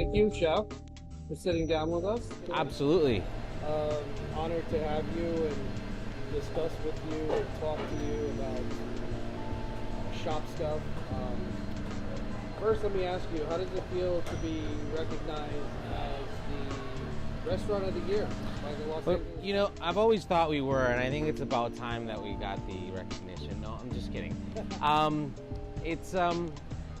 thank you, Chef, for sitting down with us today. Absolutely. Honored to have you and discuss with you and talk to you about shop stuff. First, let me ask you, how does it feel to be recognized as the Restaurant of the Year by the Los But, Angeles? you know, I've always thought we were, and I think it's about time that we got the recognition. No, I'm just kidding. It's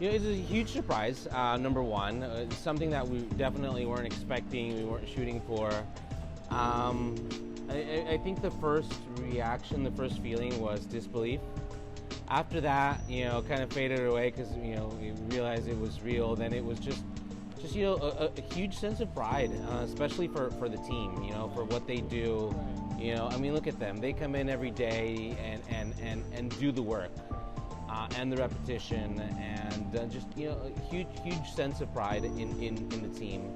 it's a huge surprise. Number one, it's something that we definitely weren't expecting. We weren't shooting for. I think the first reaction, the first feeling was disbelief. After that, kind of faded away because we realized it was real. Then it was just a huge sense of pride, especially for the team. For what they do. I mean, look at them. They come in every day and do the work. And the repetition, and just a huge sense of pride in the team.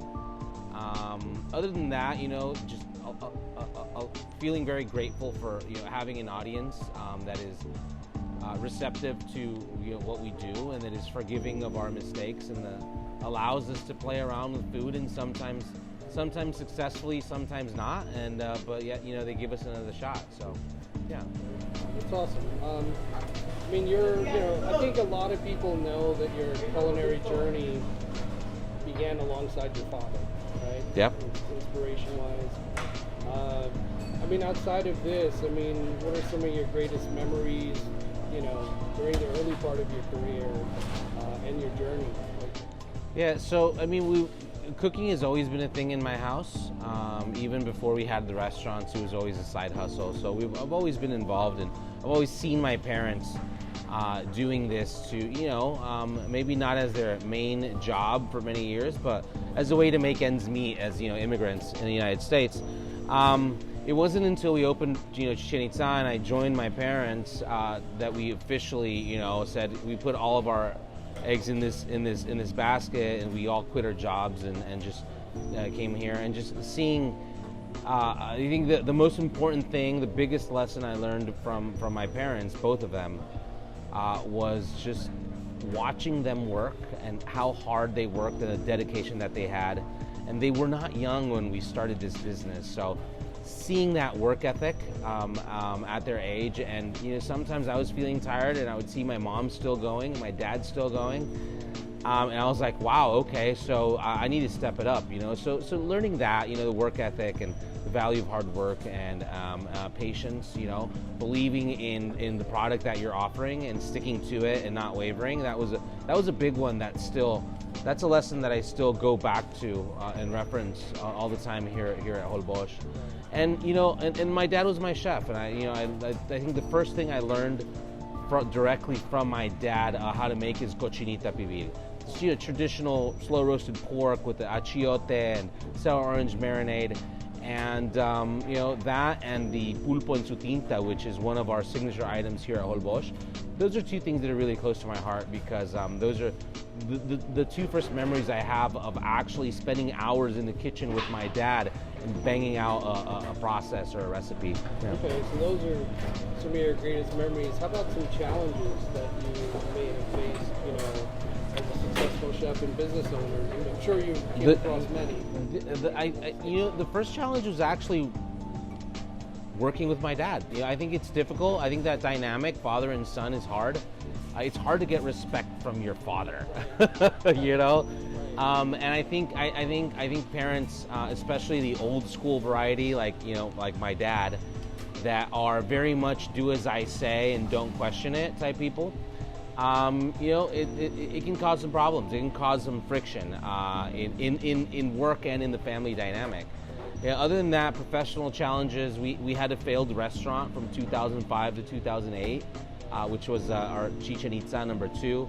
Other than that, just feeling very grateful for having an audience that is receptive to what we do, and that is forgiving of our mistakes, and allows us to play around with food, and sometimes successfully, sometimes not, and but yet they give us another shot. So yeah, That's awesome. I mean, I think a lot of people know that your culinary journey began alongside your father, right? Yep. Inspiration-wise. I mean, outside of this, what are some of your greatest memories, during the early part of your career and your journey? Yeah, so I mean, cooking has always been a thing in my house. Even before we had the restaurants, it was always a side hustle. So I've always been involved, and I've always seen my parents doing this to, maybe not as their main job for many years, but as a way to make ends meet as, immigrants in the United States. It wasn't until we opened, Chichen Itza, and I joined my parents that we officially, said we put all of our eggs in this basket, and we all quit our jobs and just came here, and just seeing. I think the most important thing, the biggest lesson I learned from my parents, both of them, was just watching them work and how hard they worked and the dedication that they had. And they were not young when we started this business, so seeing that work ethic at their age, and sometimes I was feeling tired, and I would see my mom still going, my dad still going, and I was like, wow, okay, so I need to step it up, So learning that, the work ethic and the value of hard work and patience, believing in the product that you're offering and sticking to it and not wavering. That was a big one. That's a lesson that I still go back to and reference all the time here at Holbox. And and my dad was my chef, and I think the first thing I learned directly from my dad how to make is cochinita pibil. It's, traditional slow roasted pork with the achiote and sour orange marinade, and that and the pulpo en su tinta, which is one of our signature items here at Holbox. Those are two things that are really close to my heart, because those are the two first memories I have of actually spending hours in the kitchen with my dad and banging out a process or a recipe. Yeah. Okay, so those are some of your greatest memories. How about some challenges that you may have faced, as a successful chef and business owner? I'm sure you came across many. The first challenge was actually working with my dad. I think it's difficult. I think that dynamic, father and son, is hard. It's hard to get respect from your father, And I think parents, especially the old school variety, like my dad, that are very much do as I say and don't question it type people. It can cause some problems. It can cause some friction in work and in the family dynamic. Yeah, other than that, professional challenges, we had a failed restaurant from 2005 to 2008, which was our Chichen Itza #2.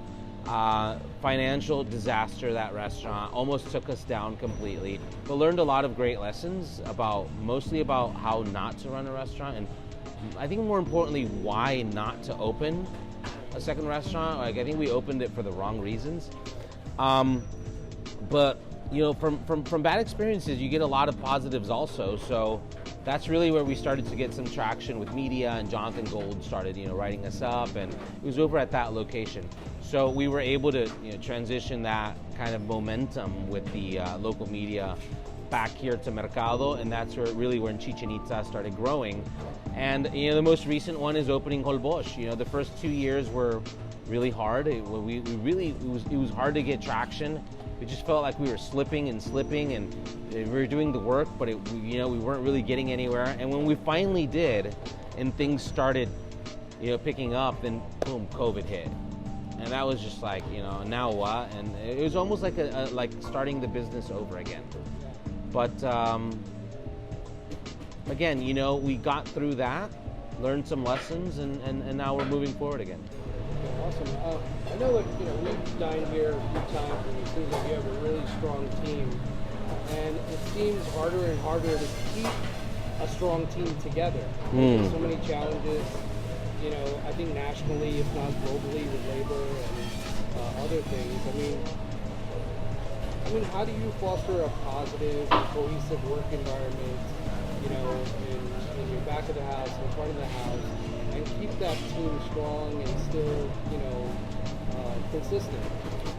Financial disaster, that restaurant almost took us down completely, but learned a lot of great lessons mostly about how not to run a restaurant, and I think more importantly, why not to open a second restaurant. I think we opened it for the wrong reasons. But from bad experiences, you get a lot of positives also. So that's really where we started to get some traction with media, and Jonathan Gold started, writing us up, and it was over at that location. So we were able to, transition that kind of momentum with the local media back here to Mercado, and that's where really when Chichen Itza started growing. And the most recent one is opening Holbox. The first 2 years were really hard. It was hard to get traction. We just felt like we were slipping, and we were doing the work, but we weren't really getting anywhere. And when we finally did, and things started, picking up, then boom, COVID hit, and that was just like, now what? And it was almost like like starting the business over again. But again, we got through that, learned some lessons, and now we're moving forward again. Awesome. I know that we've dined here a few times, and it seems like you have a really strong team. And it seems harder and harder to keep a strong team together. There's so many challenges, I think nationally, if not globally, with labor and other things. I mean, how do you foster a positive, cohesive work environment, in your back of the house, in front of the house, and keep that team strong and still, consistent?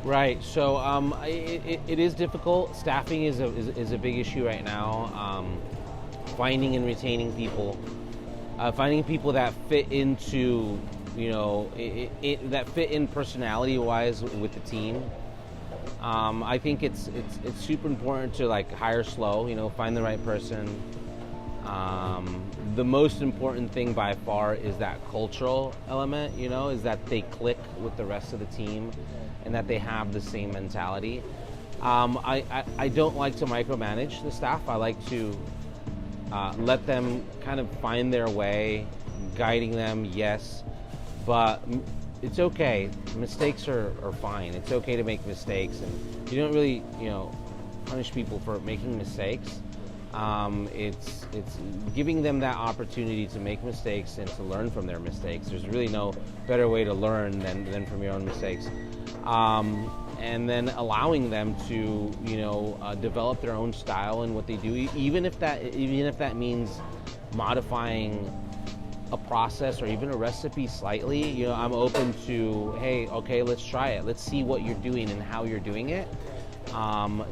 Right. So it is difficult. Staffing is a big issue right now. Finding and retaining people, finding people that fit into, that fit in personality-wise with the team. I think it's super important to hire slow. Find the right person. The most important thing by far is that cultural element, is that they click with the rest of the team and that they have the same mentality. I don't like to micromanage the staff. I like to let them kind of find their way, guiding them, yes, but it's okay. Mistakes are fine. It's okay to make mistakes, and you don't really, punish people for making mistakes. It's giving them that opportunity to make mistakes and to learn from their mistakes. There's really no better way to learn than from your own mistakes. And then allowing them to, develop their own style in what they do, even if that means modifying a process or even a recipe slightly. I'm open to, hey, okay, let's try it. Let's see what you're doing and how you're doing it. And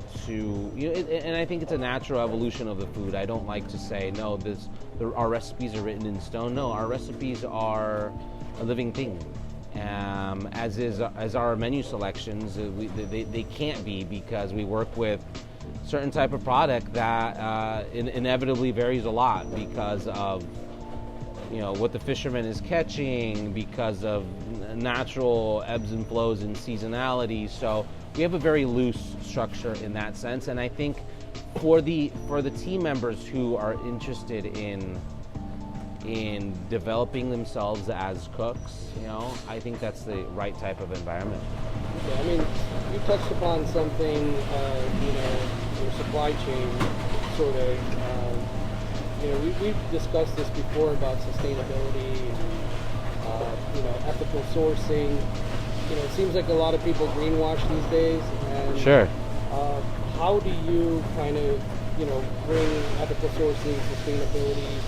I think it's a natural evolution of the food. I don't like to say, no, our recipes are written in stone. No, our recipes are a living thing. As our menu selections, they can't be, because we work with certain type of product that inevitably varies a lot because of what the fisherman is catching, because of natural ebbs and flows and seasonality. So we have a very loose structure in that sense, and I think for the team members who are interested in developing themselves as cooks, I think that's the right type of environment. Yeah, you touched upon something, your supply chain, sort of. We've discussed this before about sustainability and, ethical sourcing. It seems like a lot of people greenwash these days. And, sure. How do you kind of, bring ethical sourcing, sustainability,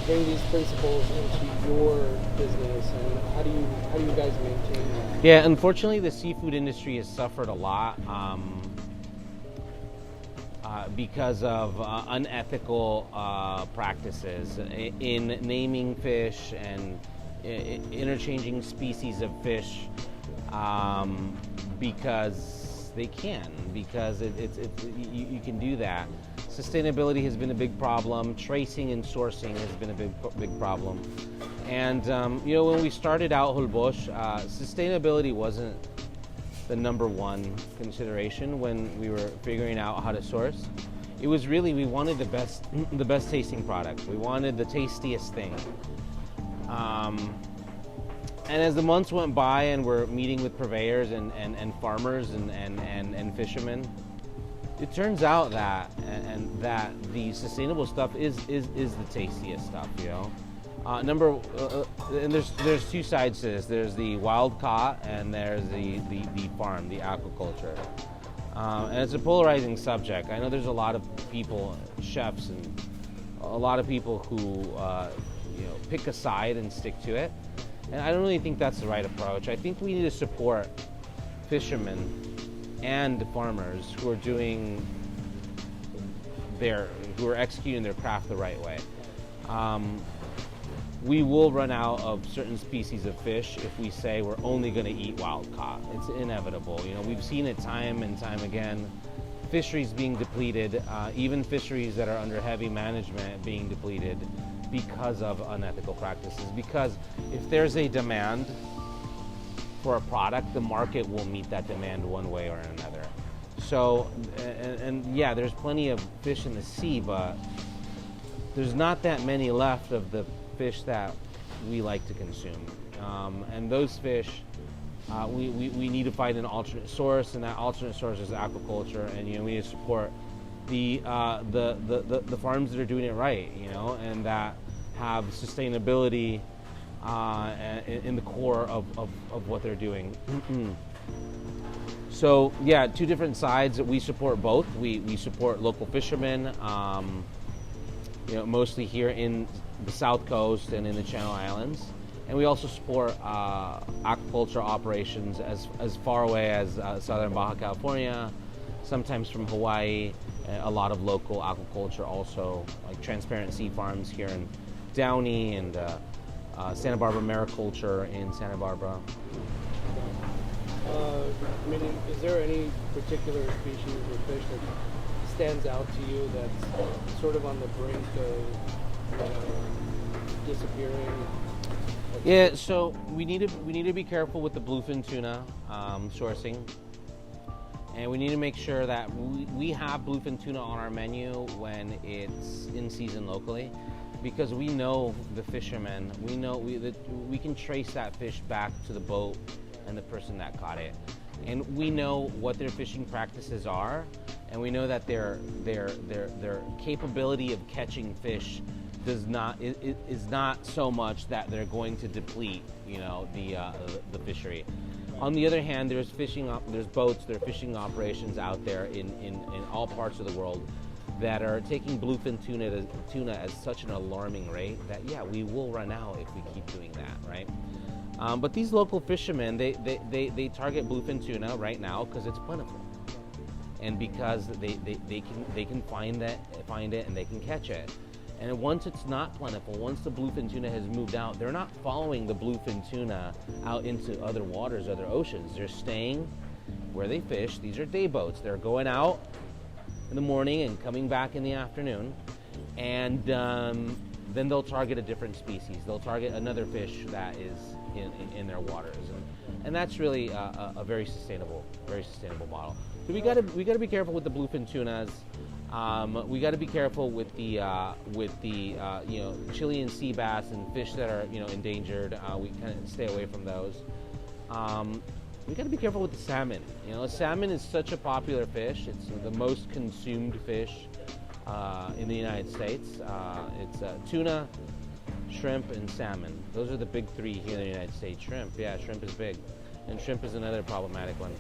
bring these principles into your business, and how do you guys maintain that? Yeah, unfortunately, the seafood industry has suffered a lot because of unethical practices in naming fish and interchanging species of fish, because they can, because you can do that. Sustainability has been a big problem. Tracing and sourcing has been a big problem. And when we started out Holbox, sustainability wasn't the number one consideration when we were figuring out how to source. It was really, we wanted the best tasting product. We wanted the tastiest thing. And as the months went by and we're meeting with purveyors and farmers and fishermen, it turns out that that the sustainable stuff is the tastiest stuff, and there's two sides to this. There's the wild caught and there's the farm, the aquaculture. And it's a polarizing subject. I know there's a lot of people, chefs and a lot of people who pick a side and stick to it, and I don't really think that's the right approach. I think we need to support fishermen and farmers who are executing their craft the right way. We will run out of certain species of fish if we say we're only going to eat wild caught. It's inevitable. We've seen it time and time again. Fisheries being depleted, even fisheries that are under heavy management being depleted because of unethical practices. Because if there's a demand for a product, the market will meet that demand one way or another. So, and yeah, there's plenty of fish in the sea, but there's not that many left of the fish that we like to consume. And those fish, we need to find an alternate source, and that alternate source is aquaculture, and we need to support the farms that are doing it right, and that have sustainability in the core of what they're doing. So yeah, two different sides. We support both. We support local fishermen, mostly here in the South Coast and in the Channel Islands. And we also support aquaculture operations as far away as southern Baja California, sometimes from Hawaii, a lot of local aquaculture also, like Transparent Sea Farms here in Downey, and Santa Barbara Mariculture in Santa Barbara. Is there any particular species of fish that stands out to you that's sort of on the brink of disappearing? Yeah, so we need to be careful with the bluefin tuna sourcing, and we need to make sure that we have bluefin tuna on our menu when it's in season locally, because we know the fishermen. We know we can trace that fish back to the boat and the person that caught it, and we know what their fishing practices are, and we know that their capability of catching fish is not so much that they're going to deplete the fishery. On the other hand, there's boats, there are fishing operations out there in all parts of the world that are taking bluefin tuna at such an alarming rate that we will run out if we keep doing that, right? But these local fishermen, they target bluefin tuna right now because it's plentiful, and because they can find it and they can catch it. And once it's not plentiful, once the bluefin tuna has moved out, they're not following the bluefin tuna out into other waters, other oceans. They're staying where they fish. These are day boats. They're going out in the morning and coming back in the afternoon, and then they'll target a different species. They'll target another fish that is in their waters, and that's really a very sustainable model. So we got to be careful with the bluefin tunas. We got to be careful with the Chilean sea bass and fish that are endangered. We kind of stay away from those. We got to be careful with the salmon. Salmon is such a popular fish. It's the most consumed fish in the United States. It's tuna, shrimp, and salmon. Those are the big three here in the United States. Shrimp is big, and shrimp is another problematic one.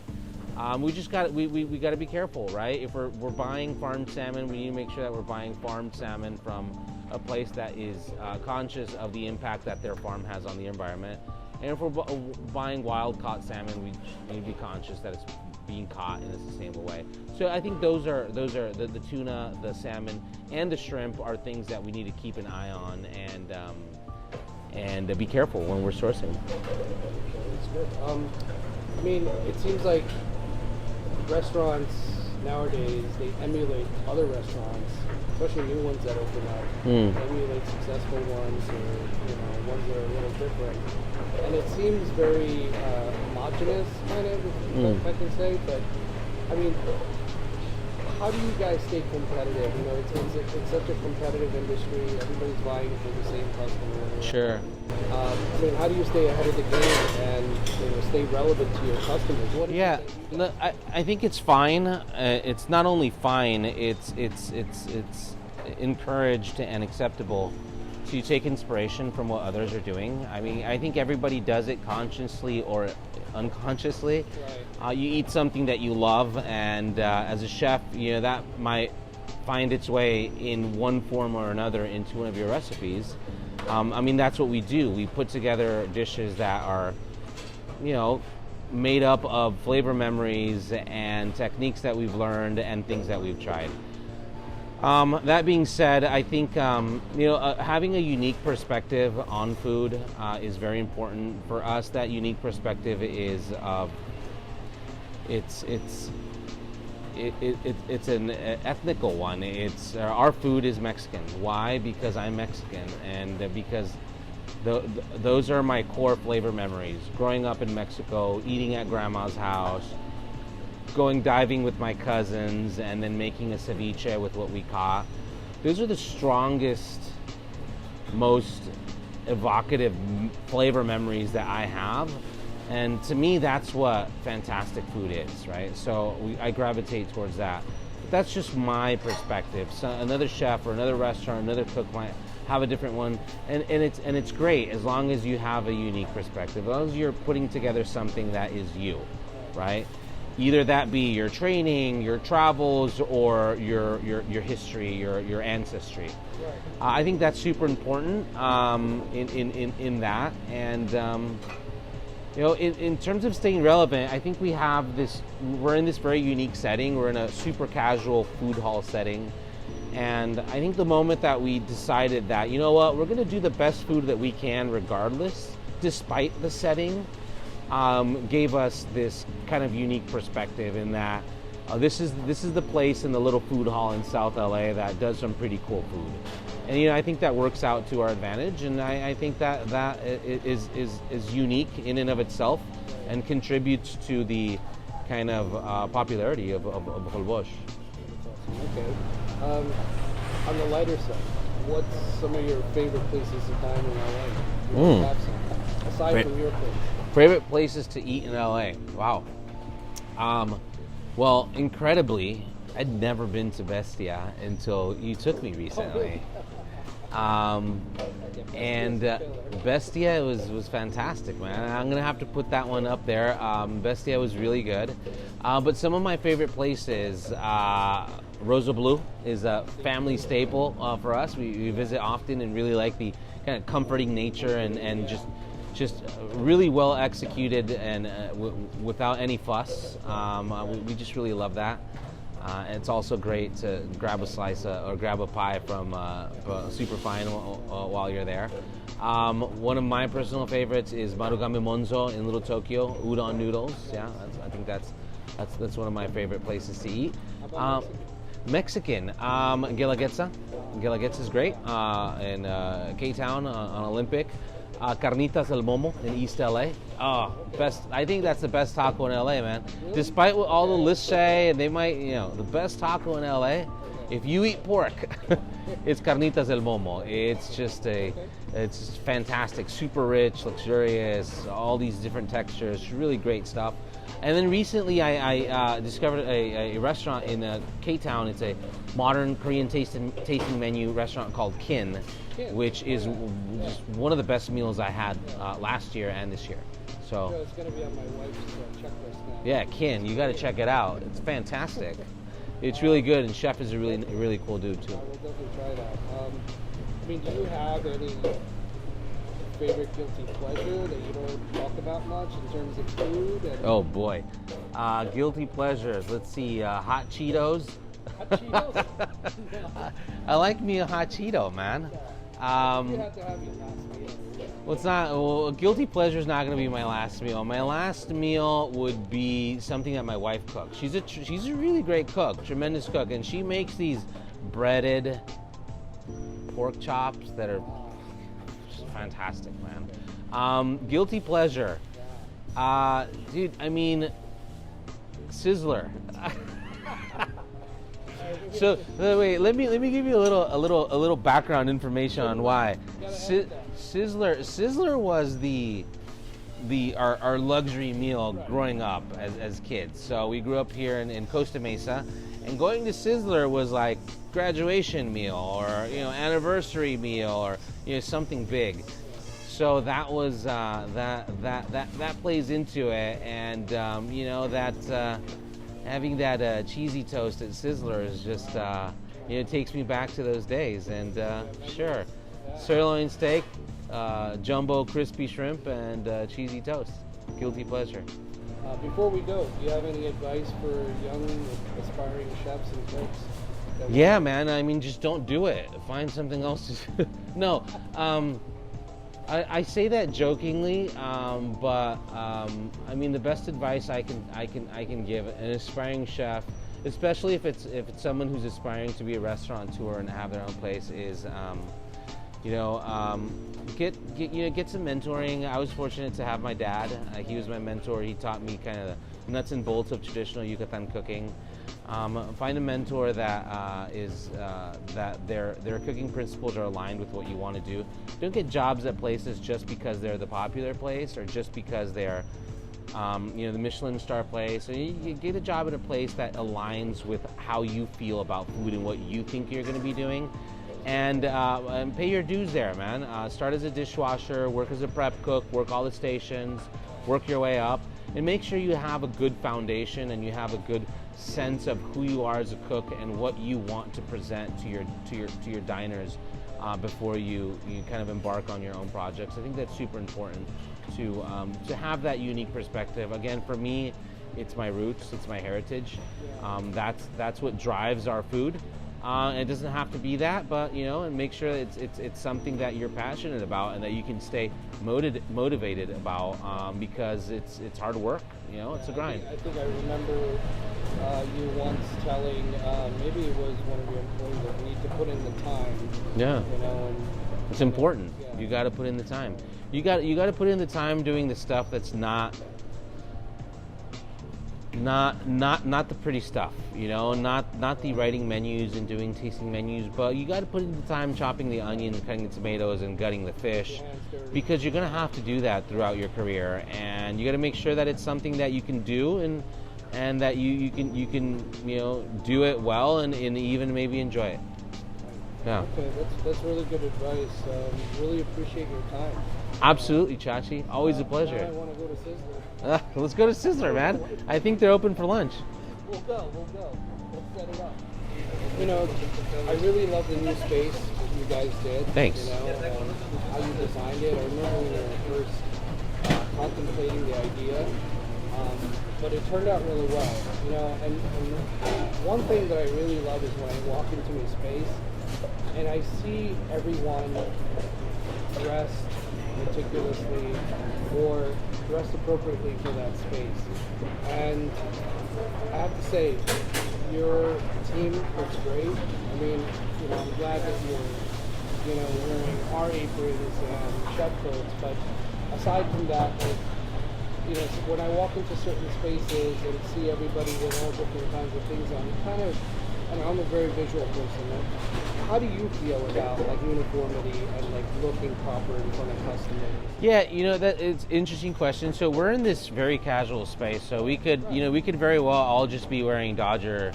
We got to be careful, right? If we're buying farmed salmon, we need to make sure that we're buying farmed salmon from a place that is conscious of the impact that their farm has on the environment. And if we're buying wild caught salmon, we need to be conscious that it's being caught in a sustainable way. So I think those are the tuna, the salmon, and the shrimp are things that we need to keep an eye on and be careful when we're sourcing. That's good. It seems like restaurants nowadays, they emulate other restaurants, especially new ones that open up. They emulate successful ones, or ones that are a little different. And it seems very homogenous, kind of, if I can say. But how do you guys stay competitive? It's such a competitive industry. Everybody's vying for the same customer. Sure. How do you stay ahead of the game and stay relevant to your customers? Look, I think it's fine. It's not only fine. It's encouraged and acceptable to take inspiration from what others are doing. I think everybody does it consciously or unconsciously. Right. You eat something that you love, and as a chef, that might find its way in one form or another into one of your recipes. I mean, that's what we do. We put together dishes that are, you know, made up of flavor memories and techniques that we've learned and things that we've tried. That being said, I think having a unique perspective on food is very important for us. That unique perspective is it's an ethnical one. It's our food is Mexican. Why? Because I'm Mexican, and because those are my core flavor memories. Growing up in Mexico, eating at grandma's house, going diving with my cousins, and then making a ceviche with what we caught. Those are the strongest, most evocative flavor memories that I have. And to me, that's what fantastic food is, right? So I gravitate towards that. But that's just my perspective. So another chef or another restaurant, another cook might have a different one, and it's great as long as you have a unique perspective. As long as you're putting together something that is you, right? Either that be your training, your travels, or your history, your ancestry. Right. I think that's super important in that, and in terms of staying relevant, I think we're in this very unique setting. We're in a super casual food hall setting. And I think the moment that we decided that, you know what, we're going to do the best food that we can regardless, despite the setting, gave us this kind of unique perspective in that this is the place in the little food hall in South LA that does some pretty cool food. And I think that works out to our advantage, and I think that is unique in and of itself and contributes to the kind of popularity of Holbox. Okay. On the lighter side, what's some of your favorite places to dine in LA? Have some, aside from your place. Favorite places to eat in LA? Wow. Well, incredibly, I'd never been to Bestia until you took me recently. And Bestia was fantastic, man. I'm gonna have to put that one up there. Bestia was really good. But some of my favorite places, Rosa Blue is a family staple for us. We visit often and really like the kind of comforting nature and just really well executed and without any fuss. We just really love that. It's also great to grab a slice or grab a pie from Superfine while you're there. One of my personal favorites is Marugame Monzo in Little Tokyo, udon noodles. Yeah, I think that's one of my favorite places to eat. Mexican, Guelaguetza. Guelaguetza is great in K-Town on Olympic. Carnitas El Momo in East LA. Oh, best! I think that's the best taco in LA, man. Despite what all the lists say, and they might, the best taco in LA. If you eat pork, it's Carnitas El Momo. It's fantastic, super rich, luxurious, all these different textures, really great stuff. And then recently I discovered a restaurant in K-Town. It's a modern Korean tasting menu restaurant called Kin, which is just one of the best meals I had last year and this year. So it's going to be on my wife's checklist now. Yeah, Kin, you got to check it out. It's fantastic. It's really good, and Chef is a really cool dude too. I will definitely try that. Do you have any favorite guilty pleasure that you don't talk about much in terms of food? Oh boy, guilty pleasures. Let's see, hot Cheetos. Hot Cheetos? I like me a hot Cheeto, man. You have to have your last meal. Well, it's not. Well, guilty pleasure is not going to be my last meal. My last meal would be something that my wife cooks. She's a really great cook, tremendous cook, and she makes these breaded pork chops that are just fantastic, man. Guilty pleasure, dude. I mean, Sizzler. So wait, let me give you a little background information on why. Sizzler was our luxury meal growing up as kids. So we grew up here in Costa Mesa, and going to Sizzler was like graduation meal or anniversary meal or something big. So that was that plays into it, and having that cheesy toast at Sizzler is just it takes me back to those days. And sure, sirloin steak, jumbo crispy shrimp, and cheesy toast. Guilty pleasure. Before we go, do you have any advice for young aspiring chefs and cooks? Yeah, man. I mean, just don't do it. Find something else to do. No, I say that jokingly, but I mean, the best advice I can give an aspiring chef, especially if it's someone who's aspiring to be a restaurateur and have their own place, is get some mentoring. I was fortunate to have my dad. He was my mentor. He taught me kind of the nuts and bolts of traditional Yucatan cooking. Find a mentor that that their cooking principles are aligned with what you want to do. Don't get jobs at places just because they're the popular place or just because they're the Michelin star place. So you get a job at a place that aligns with how you feel about food and what you think you're going to be doing. And pay your dues there, man. Start as a dishwasher, work as a prep cook, work all the stations, work your way up, and make sure you have a good foundation and you have a good sense of who you are as a cook and what you want to present to your diners before you kind of embark on your own projects. I think that's super important to have that unique perspective. Again, for me, it's my roots, it's my heritage. That's what drives our food. It doesn't have to be that, but and make sure that it's something that you're passionate about and that you can stay motivated about because it's hard work. It's a grind. I think I remember you once telling maybe it was one of your employees that you need to put in the time. Yeah. And it's important. Yeah. You got to put in the time. You got to put in the time doing the stuff that's not the pretty stuff, not the writing menus and doing tasting menus, but you got to put in the time chopping the onion, cutting the tomatoes, and gutting the fish, because you're going to have to do that throughout your career, and you got to make sure that it's something that you can do and that you can do it well and even maybe enjoy it. Yeah. Okay, that's really good advice. Really appreciate your time. Absolutely, Chachi. Always a pleasure. Now I want to go to Sizzler. Let's go to Sizzler, man. I think they're open for lunch. We'll go. Let's set it up. I really love the new space that you guys did. Thanks. How you designed it. I remember when we were first contemplating the idea, but it turned out really well. And one thing that I really love is when I walk into a space and I see everyone dressed meticulously or dressed appropriately for that space. And I have to say, your team looks great. I mean, I'm glad that you're, wearing our aprons and chef coats, but aside from that, when I walk into certain spaces and see everybody with all different kinds of things on, I'm a very visual person. How do you feel about uniformity and looking proper in front of customers? Yeah, that it's an interesting question. So we're in this very casual space, so we could we could very well all just be wearing Dodger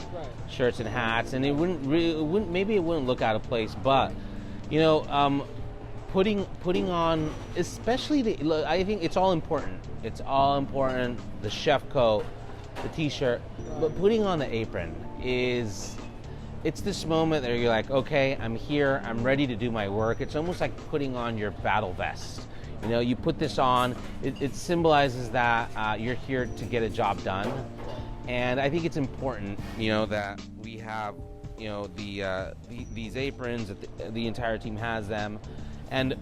shirts and hats, and it wouldn't look out of place. But putting on, especially I think it's all important. It's all important. The chef coat, the t-shirt, but putting on the apron it's this moment that you're like, okay, I'm here, I'm ready to do my work. It's almost like putting on your battle vest. You put this on, it symbolizes that you're here to get a job done. And I think it's important, that we have, these aprons, that the entire team has them. And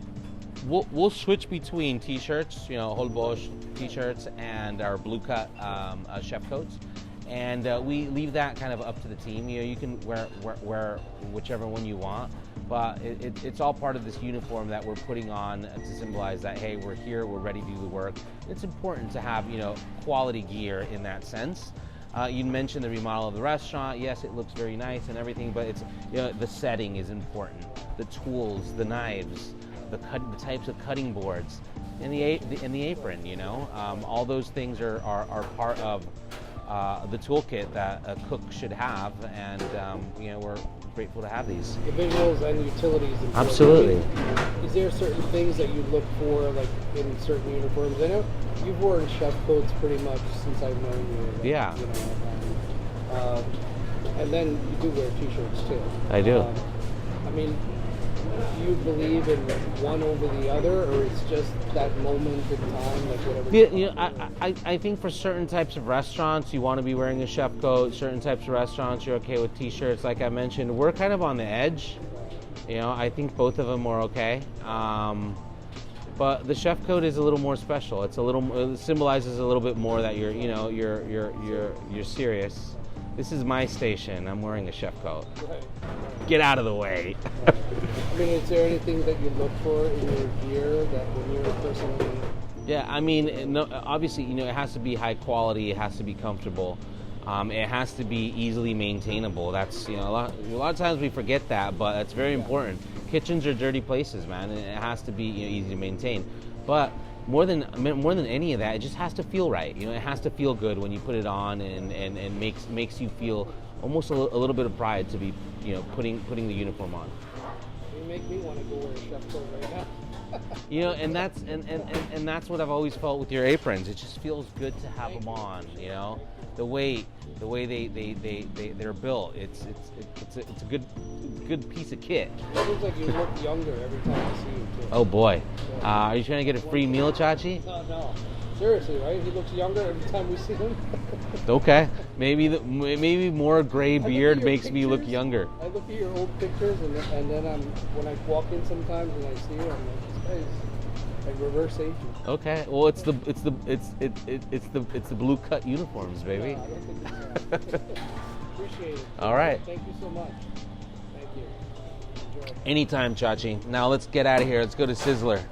we'll switch between t-shirts, Holbox t-shirts and our blue cut chef coats. And we leave that kind of up to the team. You can wear whichever one you want, but it's all part of this uniform that we're putting on to symbolize that, hey, we're here, we're ready to do the work. It's important to have quality gear in that sense. You mentioned the remodel of the restaurant. Yes, it looks very nice and everything, but it's the setting is important. The tools, the knives, the types of cutting boards, and the apron. All those things are part of the toolkit that a cook should have, and we're grateful to have these. The visuals and utilities. Absolutely. Is there certain things that you look for, in certain uniforms? I know you've worn chef coats pretty much since I've known you. Yeah. And then you do wear t-shirts too. I do. I mean, do you believe in one over the other, or it's just that moment in time, like whatever? Yeah, you know, I think for certain types of restaurants, you want to be wearing a chef coat. Certain types of restaurants, you're okay with t-shirts. Like I mentioned, we're kind of on the edge. You know, I think both of them are okay. But the chef coat is a little more special. It's a little, it symbolizes a little bit more that you're, you know, you're serious. This is my station. I'm wearing a chef coat. Right. Get out of the way. I mean, is there anything that you look for in your gear that when you're personally? Yeah, I mean, no, obviously, you know, it has to be high quality. It has to be comfortable. It has to be easily maintainable. That's, you know, a lot of times we forget that, but that's very important. Kitchens are dirty places, man, and it has to be, you know, easy to maintain. But more than any of that, it just has to feel right. You know, it has to feel good when you put it on, and makes you feel almost a little bit of pride to be, you know, putting the uniform on. You make me want to go wear a chef coat right now. You know, and that's what I've always felt with your aprons. It just feels good to have them on. You know, the way they're built. It's a good piece of kit. It seems like you look younger every time I see you too. Oh boy, are you trying to get a free meal, Chachi? No. Seriously, right? He looks younger every time we see him. Okay, maybe more gray beard makes me look younger. I look at your old pictures, and then when I walk in sometimes and I see you, I'm like, this guy's like reverse aging. Okay, well it's the blue cut uniforms, baby. Yeah, I don't think it's appreciate it. All right. Thank you so much. Thank you. Enjoy. Anytime, Chachi. Now let's get out of here. Let's go to Sizzler.